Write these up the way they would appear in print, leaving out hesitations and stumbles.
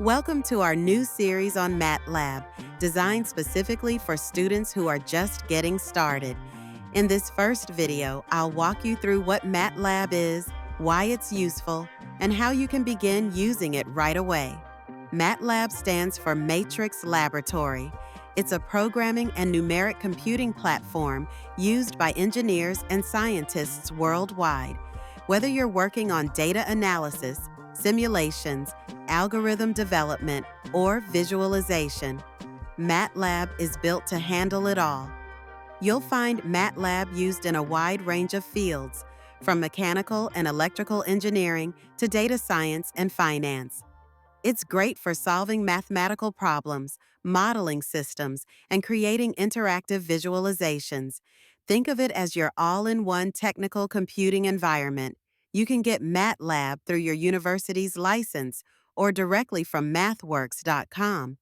Welcome to our new series on MATLAB, designed specifically for students who are just getting started. In this first video, I'll walk you through what MATLAB is, why it's useful, and how you can begin using it right away. MATLAB stands for Matrix Laboratory. It's a programming and numeric computing platform used by engineers and scientists worldwide. Whether you're working on data analysis, simulations, algorithm development, or visualization, MATLAB is built to handle it all. You'll find MATLAB used in a wide range of fields, from mechanical and electrical engineering to data science and finance. It's great for solving mathematical problems, modeling systems, and creating interactive visualizations. Think of it as your all-in-one technical computing environment. You can get MATLAB through your university's license or directly from mathworks.com.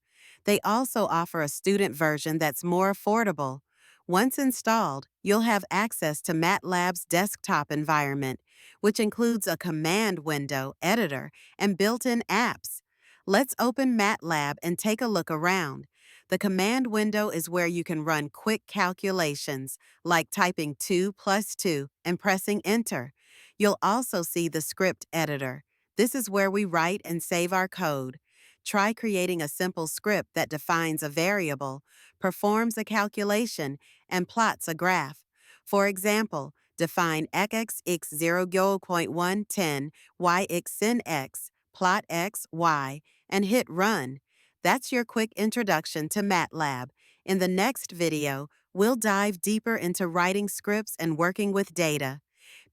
They also offer a student version that's more affordable. Once installed, you'll have access to MATLAB's desktop environment, which includes a command window, editor, and built-in apps. Let's open MATLAB and take a look around. The command window is where you can run quick calculations, like typing 2 plus 2 and pressing Enter. You'll also see the script editor. This is where we write and save our code. Try creating a simple script that defines a variable, performs a calculation, and plots a graph. For example, define x x 0.110, y x sin x, plot x, y, and hit Run. That's your quick introduction to MATLAB. In the next video, we'll dive deeper into writing scripts and working with data.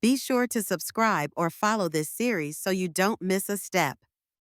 Be sure to subscribe or follow this series so you don't miss a step.